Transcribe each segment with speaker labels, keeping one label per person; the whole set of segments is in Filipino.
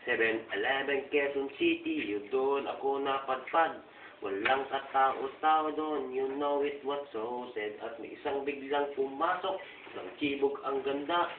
Speaker 1: 7-Eleven, Quezon City, yun doon ako napadpad. Walang katao-tao doon, you know it was so sad. At may isang biglang pumasok, isang chibog ang ganda.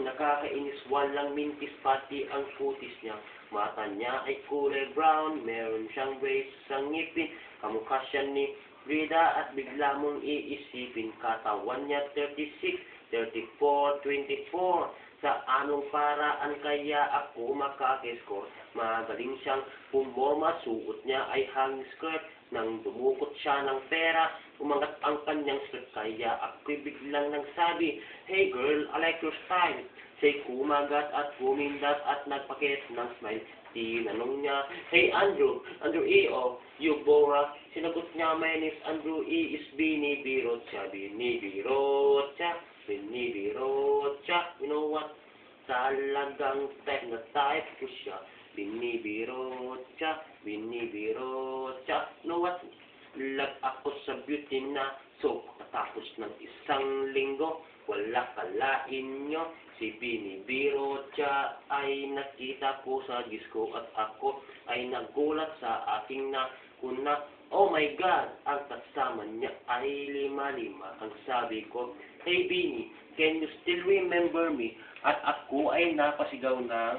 Speaker 1: Nakakainis, walang mintis, pati ang kutis niya. Mata niya ay kulay brown, meron siyang brace sa ngipin. Kamukha siya ni Frida at bigla mong iisipin. Katawan niya 36, 34, 24. Sa anong paraan kaya ako makakiscore? Magaling siyang pumorma, suot niya ay hanging skirt. Nang dumukot siya ng pera, umangat ang kanyang skirt. Kaya ako'y biglang nagsabi, "Hey girl, I like your style." Siya'y kumagat at kumindat at nagpakit ng smile. Tinanong niya, "Hey Andrew, Andrew E. O, you Bora?" Sinagot niya, "My name's Andrew E. is binibirot siya, binibirot siya. Binibirot siya." You know what? Talagang type na type ko siya. Binibirot siya, binibirot siya. You know what? Lag ako sa beauty na. So, katapos ng isang linggo, wala kalain nyo. Si binibirot siya ay nakita ko sa disco at ako ay nagulat sa aking nakuna. Oh my God! Ang kasama niya ay lima-lima. Ang sabi ko, "Hey Bini, can you still remember me?" At ako ay napasigaw ng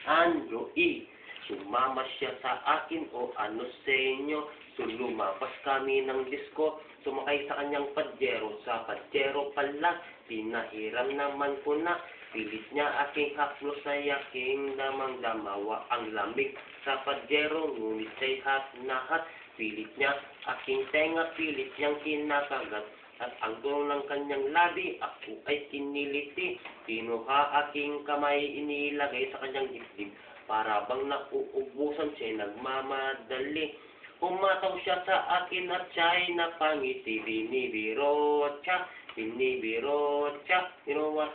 Speaker 1: Andrew E. Sumama siya sa akin o ano sa inyo. So lumabas kami ng disco, sumakay sa kanyang Pajero. Sa Pajero pala, pinahiram naman ko na. Pilit niya aking haplos ay aking damang-damawa. Ang lamig sa Pajero, ngunit siya'y hat na hat. Pilit niya aking tenga, pilit niyang kinakagat. At ang dulo ng kanyang labi, ako ay kiniliti. Kinuha aking kamay, inilagay sa kanyang dibdib. Para bang nauubusan siya, nagmamadali. Umataw siya sa akin at siya'y napangiti. Binibirot siya, binibirot siya. You know what?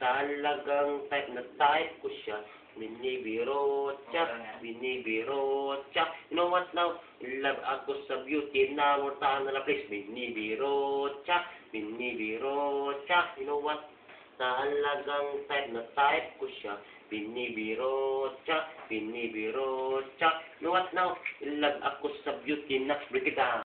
Speaker 1: Talagang type na type ko siya. Binibirot siya, binibirot siya. You know what now? Love ako sa beauty na mortahan na place. Binibirot siya, binibirot siya. You know what? Talagang type na type ko siya. Binibirot siya, binibirot siya. You know what now? Love ako sa beauty na break it down.